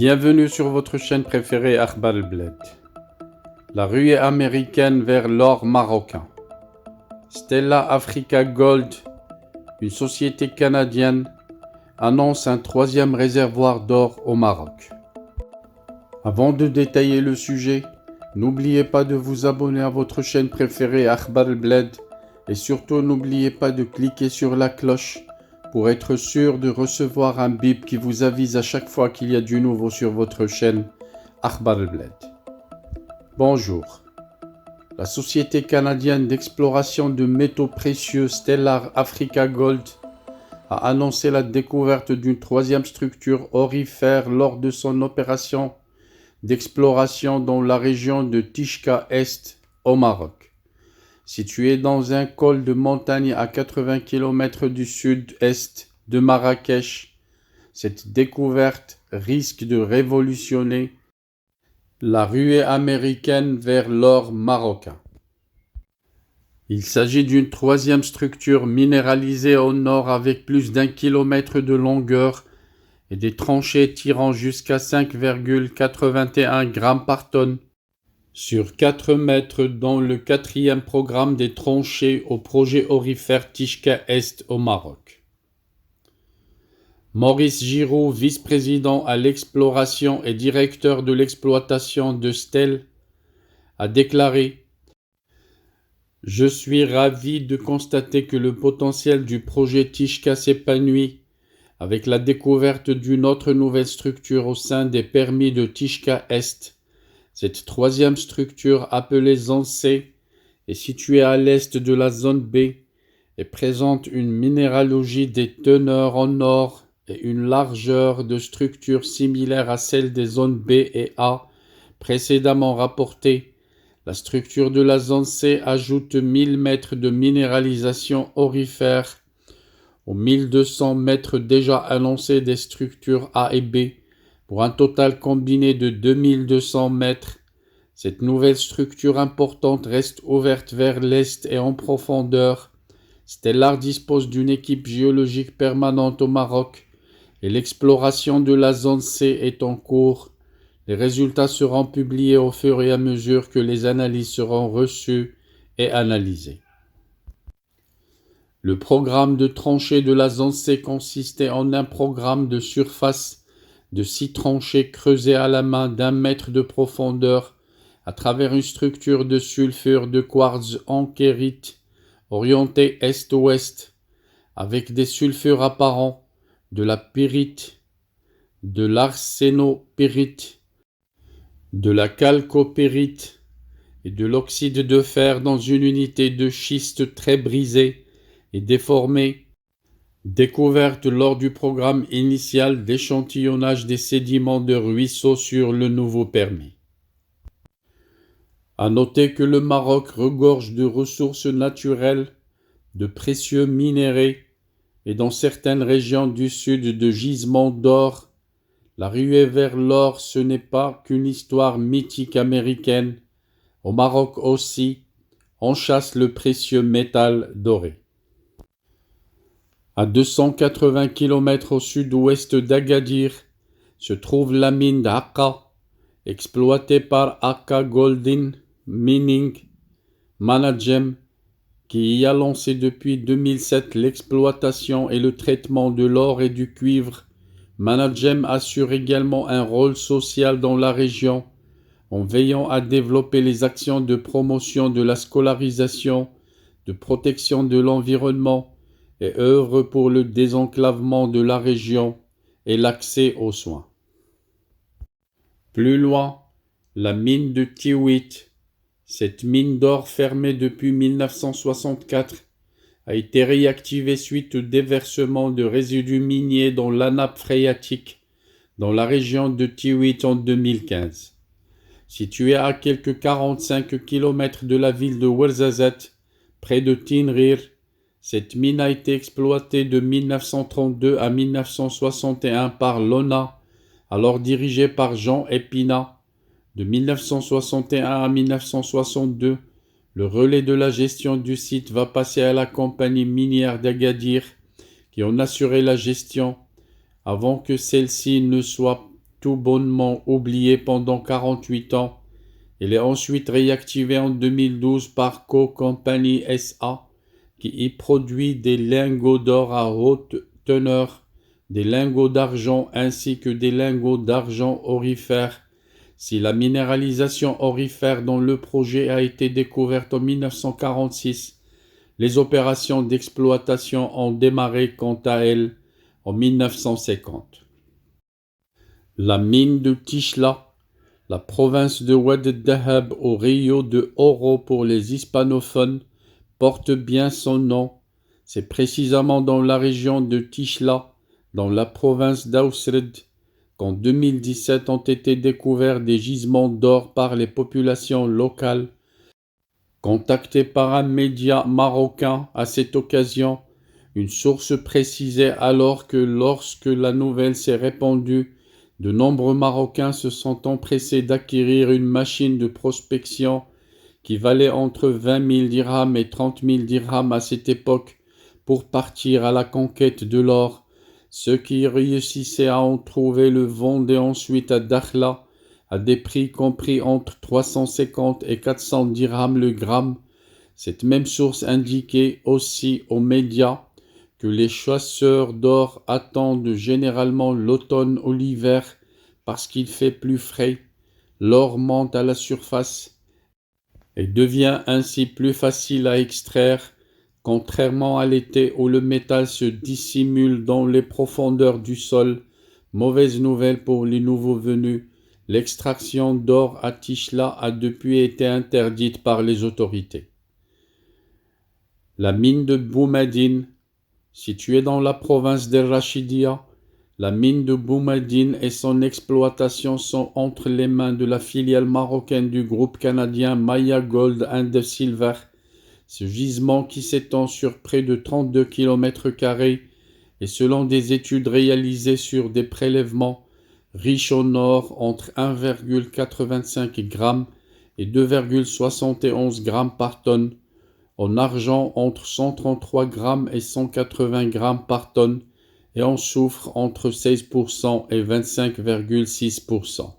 Bienvenue sur votre chaîne préférée Akhbar el-Bled. La ruée américaine vers l'or marocain. Stella Africa Gold, une société canadienne, annonce un troisième réservoir d'or au Maroc. Avant de détailler le sujet, n'oubliez pas de vous abonner à votre chaîne préférée Akhbar el-Bled et surtout n'oubliez pas de cliquer sur la cloche pour être sûr de recevoir un bip qui vous avise à chaque fois qu'il y a du nouveau sur votre chaîne Akhbar el-Bled. Bonjour. La société canadienne d'exploration de métaux précieux Stella Africa Gold a annoncé la découverte d'une troisième structure aurifère lors de son opération d'exploration dans la région de Tishka Est au Maroc. Située dans un col de montagne à 80 km du sud-est de Marrakech, cette découverte risque de révolutionner la ruée américaine vers l'or marocain. Il s'agit d'une troisième structure minéralisée au nord avec plus d'1 kilomètre de longueur et des tranchées tirant jusqu'à 5,81 grammes par tonne sur 4 mètres dans le 4e programme des tranchées au projet aurifère Tishka Est au Maroc. Maurice Giraud, vice-président à l'exploration et directeur de l'exploitation de Stell, a déclaré « Je suis ravi de constater que le potentiel du projet Tishka s'épanouit avec la découverte d'une autre nouvelle structure au sein des permis de Tishka Est. Cette troisième structure, appelée zone C, est située à l'est de la zone B et présente une minéralogie des teneurs en or et une largeur de structure similaire à celle des zones B et A précédemment rapportées. La structure de la zone C ajoute 1000 mètres de minéralisation aurifère aux 1200 mètres déjà annoncés des structures A et B, pour un total combiné de 2200 mètres. Cette nouvelle structure importante reste ouverte vers l'est et en profondeur. Stellar dispose d'une équipe géologique permanente au Maroc et l'exploration de la zone C est en cours. Les résultats seront publiés au fur et à mesure que les analyses seront reçues et analysées. Le programme de tranchées de la zone C consistait en un programme de surface de 6 tranchées creusées à la main d'1 mètre de profondeur à travers une structure de sulfure de quartz ankérite orientée est-ouest avec des sulfures apparents, de la pyrite, de l'arsénopyrite, de la chalcopyrite et de l'oxyde de fer dans une unité de schiste très brisée et déformée, découverte lors du programme initial d'échantillonnage des sédiments de ruisseaux sur le nouveau permis. À noter que le Maroc regorge de ressources naturelles, de précieux minéraux et dans certaines régions du sud de gisements d'or. La ruée vers l'or, ce n'est pas qu'une histoire mythique américaine. Au Maroc aussi, on chasse le précieux métal doré. À 280 km au sud-ouest d'Agadir se trouve la mine d'Aqqa, exploitée par Aqqa Gold Mining Management, qui y a lancé depuis 2007 l'exploitation et le traitement de l'or et du cuivre. Management assure également un rôle social dans la région, en veillant à développer les actions de promotion de la scolarisation, de protection de l'environnement, et œuvre pour le désenclavement de la région et l'accès aux soins. Plus loin, la mine de Tiwit, cette mine d'or fermée depuis 1964, a été réactivée suite au déversement de résidus miniers dans la nappe phréatique dans la région de Tiwit en 2015. Située à quelques 45 km de la ville de Ouarzazate, près de Tinrir, cette mine a été exploitée de 1932 à 1961 par l'ONA, alors dirigée par Jean Épinat. De 1961 à 1962, le relais de la gestion du site va passer à la compagnie minière d'Agadir, qui en assurait la gestion, avant que celle-ci ne soit tout bonnement oublié pendant 48 ans. Il est ensuite réactivé en 2012 par Co Company SA, qui y produit des lingots d'or à haute teneur, des lingots d'argent ainsi que des lingots d'argent aurifères. Si la minéralisation aurifère dont le projet a été découverte en 1946, les opérations d'exploitation ont démarré quant à elles en 1950. La mine de Tishla, la province de Oued Dahab au Rio de Oro pour les hispanophones, porte bien son nom. C'est précisément dans la région de Tishla, dans la province d'Ausred, qu'en 2017 ont été découverts des gisements d'or par les populations locales. Contacté par un média marocain à cette occasion, une source précisait alors que lorsque la nouvelle s'est répandue, de nombreux Marocains se sont empressés d'acquérir une machine de prospection qui valait entre 20 000 dirhams et 30 000 dirhams à cette époque pour partir à la conquête de l'or. Ceux qui réussissaient à en trouver le vendaient ensuite à Dakhla à des prix compris entre 350 et 400 dirhams le gramme. Cette même source indiquait aussi aux médias que les chasseurs d'or attendent généralement l'automne ou l'hiver parce qu'il fait plus frais. L'or monte à la surface et devient ainsi plus facile à extraire, contrairement à l'été où le métal se dissimule dans les profondeurs du sol. Mauvaise nouvelle pour les nouveaux venus, l'extraction d'or à Tishla a depuis été interdite par les autorités. La mine de Boumadine, située dans la province d'El Rachidia, la mine de Boumadine et son exploitation sont entre les mains de la filiale marocaine du groupe canadien Maya Gold and Silver. Ce gisement qui s'étend sur près de 32 km² et selon des études réalisées sur des prélèvements, riche en or entre 1,85 g et 2,71 g par tonne, en argent entre 133 g et 180 g par tonne, et en soufre entre 16% et 25,6%.